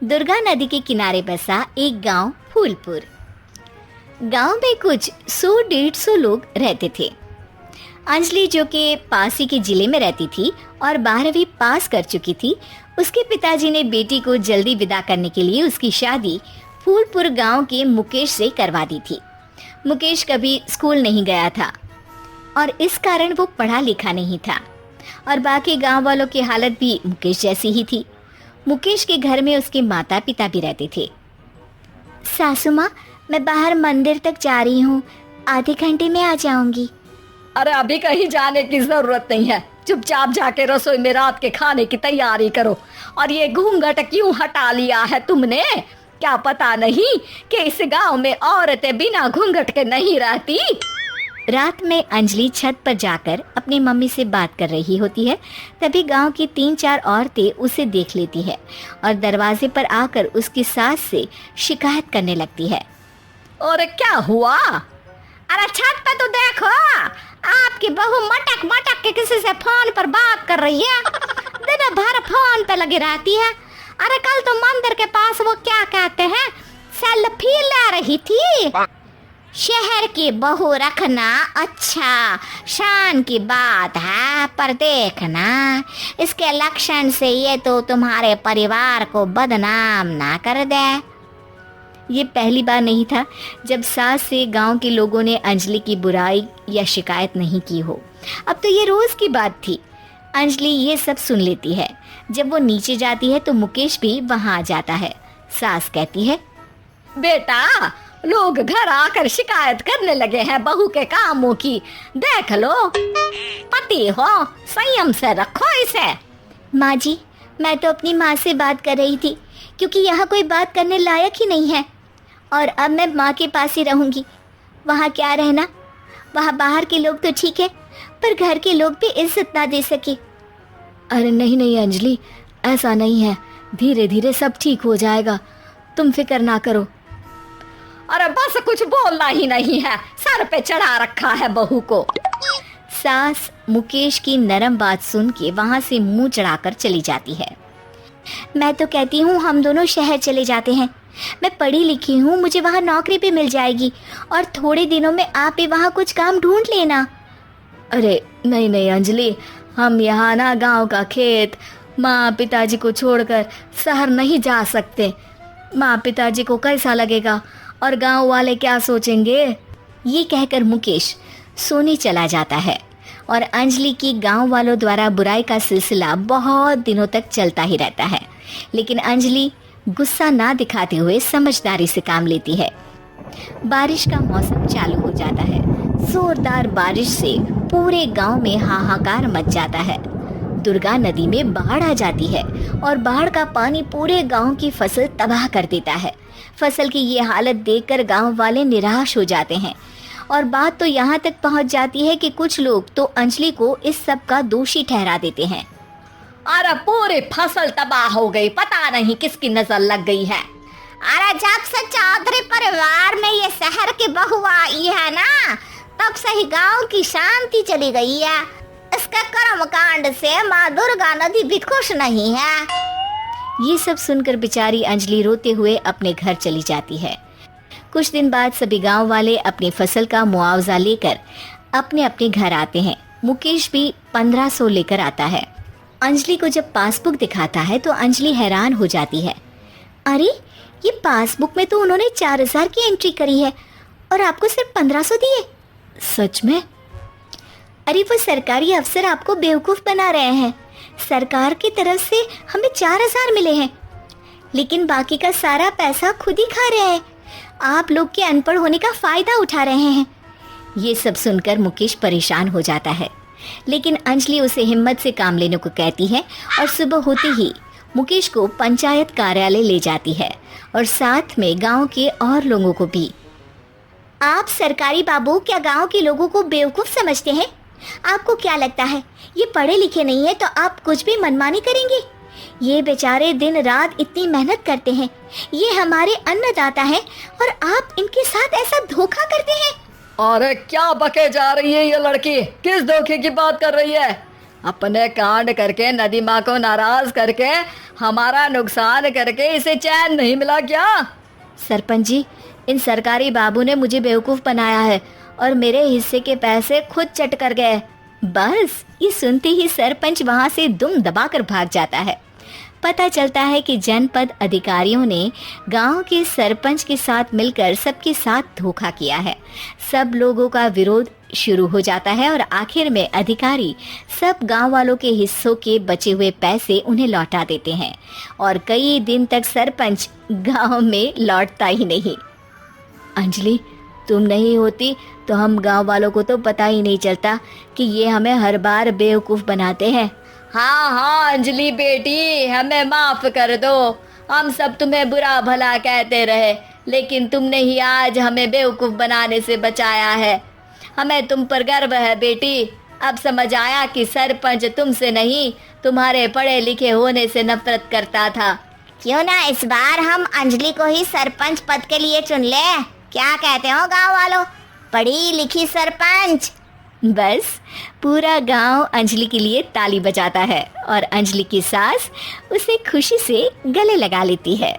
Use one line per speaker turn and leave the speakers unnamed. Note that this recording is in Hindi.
दुर्गा नदी के किनारे बसा एक गांव फूलपुर। गांव में कुछ 100-150 लोग रहते थे। अंजलि, जो कि पास ही के जिले में रहती थी और 12वीं पास कर चुकी थी, उसके पिताजी ने बेटी को जल्दी विदा करने के लिए उसकी शादी फूलपुर गांव के मुकेश से करवा दी थी। मुकेश कभी स्कूल नहीं गया था और इस कारण वो पढ़ा लिखा नहीं था और बाकी गांव वालों की हालत भी मुकेश जैसी ही थी। मुकेश के घर में उसके माता पिता भी रहते थे। सासू माँ, मैं बाहर मंदिर तक जा रही हूँ, आधे घंटे में आ जाऊंगी।
अरे अभी कहीं जाने की जरूरत नहीं है, चुपचाप जाके रसोई में रात के खाने की तैयारी करो। और ये घूंघट क्यों हटा लिया है तुमने? क्या पता नहीं कि इस गांव में औरतें बिना घूंघट के नहीं रहती?
रात में अंजलि छत पर जाकर अपनी मम्मी से बात कर रही होती है। तभी गांव की 3-4 औरतें उसे देख लेती है और दरवाजे पर आकर उसकी सास से शिकायत करने लगती है।
और क्या हुआ? अरे छत पे तो देखो, आपकी बहू मटक मटक के किसी से फोन पर बात कर रही है। दिन भर फोन पे लगी रहती है। अरे कल तो मंदिर के पास वो क्या कहते हैं, सेल्फी ले रही थी।
शहर की बहू रखना अच्छा शान की बात है, पर देखना इसके लक्षण से ये तो तुम्हारे परिवार को बदनाम ना कर दे। ये पहली बार नहीं था जब सास से गांव के लोगों ने अंजलि की बुराई या शिकायत नहीं की हो। अब तो ये रोज की बात थी। अंजलि ये सब सुन लेती है। जब वो नीचे जाती है तो मुकेश भी वहां आ जाता है। सास कहती है,
बेटा, लोग घर आकर शिकायत करने लगे हैं बहू के कामों की। देख लो, पति हो, संयम से रखो इसे।
माँ जी, मैं तो अपनी माँ से बात कर रही थी, क्योंकि यहाँ कोई बात करने लायक ही नहीं है और अब मैं माँ के पास ही रहूँगी। वहाँ क्या रहना, वहाँ बाहर के लोग तो ठीक है, पर घर के लोग भी इज्जत ना दे सके।
अरे नहीं नहीं अंजलि, ऐसा नहीं है, धीरे धीरे सब ठीक हो जाएगा, तुम फिक्र ना करो। अरे बस कुछ बोलना ही नहीं है, सर पे चढ़ा रखा है बहू को।
सास मुकेश की नरम बात सुन के वहाँ से मुंह चढ़ाकर चली जाती है। मैं तो कहती हूँ हम दोनों शहर चले जाते हैं। मैं पढ़ी लिखी हूँ, मुझे वहाँ नौकरी भी मिल जाएगी और थोड़े दिनों में आप भी वहाँ कुछ काम ढूंढ लेना।
अरे नहीं नहीं अंजलि, हम यहाँ ना गांव का खेत, माँ पिताजी को छोड़कर शहर नहीं जा सकते। माँ पिताजी को कैसा लगेगा और गांव वाले क्या सोचेंगे?
ये कहकर मुकेश सोने चला जाता है और अंजलि की गांव वालों द्वारा बुराई का सिलसिला बहुत दिनों तक चलता ही रहता है। लेकिन अंजलि गुस्सा ना दिखाते हुए समझदारी से काम लेती है। बारिश का मौसम चालू हो जाता है। जोरदार बारिश से पूरे गांव में हाहाकार मच जाता है। दुर्गा नदी में बाढ़ आ जाती है और बाढ़ का पानी पूरे गांव की फसल तबाह कर देता है। फसल की ये हालत देखकर गांव वाले निराश हो जाते हैं और बात तो यहाँ तक पहुँच जाती है कि कुछ लोग तो अंजलि को इस सब का दोषी ठहरा देते हैं।
अरे पूरी फसल तबाह हो गई, पता नहीं किसकी नजर लग गई है।
अरे जब से चौधरी परिवार में ये शहर की बहू आई है ना, तब से ही गांव की शांति चली गई है। इसके कर्म कांड से माँ दुर्गा नदी भी खुश नहीं है। ये सब सुनकर बेचारी अंजलि रोते हुए अपने घर चली जाती है। कुछ दिन बाद सभी गांव वाले अपनी फसल का मुआवजा लेकर अपने अपने घर आते हैं। मुकेश भी 1500 लेकर आता है। अंजलि को जब पासबुक दिखाता है तो अंजलि हैरान हो जाती है। अरे, ये पासबुक में तो उन्होंने 4000 की एंट्री करी है और आपको सिर्फ 1500 दिए।
सच में?
अरे वो सरकारी अफसर आपको बेवकूफ़ बना रहे हैं। सरकार की तरफ से हमें 4000 मिले हैं, लेकिन बाकी का सारा पैसा खुद ही खा रहे हैं। आप लोग के अनपढ़ होने का फ़ायदा उठा रहे हैं। ये सब सुनकर मुकेश परेशान हो जाता है, लेकिन अंजलि उसे हिम्मत से काम लेने को कहती है और सुबह होते ही मुकेश को पंचायत कार्यालय ले जाती है और साथ में गांव के और लोगों को भी। आप सरकारी बाबू क्या गांव के लोगों को बेवकूफ़ समझते हैं? आपको क्या लगता है ये पढ़े लिखे नहीं है तो आप कुछ भी मनमानी करेंगे? ये बेचारे दिन रात इतनी मेहनत करते हैं, ये हमारे अन्नदाता हैं और आप इनके साथ ऐसा धोखा करते हैं।
अरे क्या बके जा रही है ये लड़की, किस धोखे की बात कर रही है? अपने कांड करके नदी माँ को नाराज करके हमारा नुकसान करके इसे चैन नहीं मिला क्या?
सरपंच जी, इन सरकारी बाबू ने मुझे बेवकूफ़ बनाया है और मेरे हिस्से के पैसे खुद चट कर गए। बस ये सुनते ही सरपंच वहां से दुम दबाकर भाग जाता है। पता चलता है कि जनपद अधिकारियों ने गांव के सरपंच के साथ मिलकर सबके साथ धोखा किया है। सब लोगों का विरोध शुरू हो जाता है और आखिर में अधिकारी सब गांव वालों के हिस्सों के बचे हुए पैसे उन्हें लौटा देते हैं और कई दिन तक सरपंच गांव में लौटता ही नहीं। अंजलि, तुम नहीं होती तो हम गांव वालों को तो पता ही नहीं चलता कि ये हमें हर बार बेवकूफ़ बनाते हैं।
हाँ हाँ अंजलि बेटी, हमें माफ कर दो। हम सब तुम्हें बुरा भला कहते रहे, लेकिन तुमने ही आज हमें बेवकूफ़ बनाने से बचाया है। हमें तुम पर गर्व है बेटी। अब समझ आया कि सरपंच तुमसे नहीं, तुम्हारे पढ़े लिखे होने से नफरत करता था।
क्यों ना इस बार हम अंजलि को ही सरपंच पद के लिए चुन ले? क्या कहते हो गांव वालों? पढ़ी लिखी सरपंच। बस पूरा गांव अंजलि के लिए ताली बजाता है और अंजलि की सास उसे खुशी से गले लगा लेती है।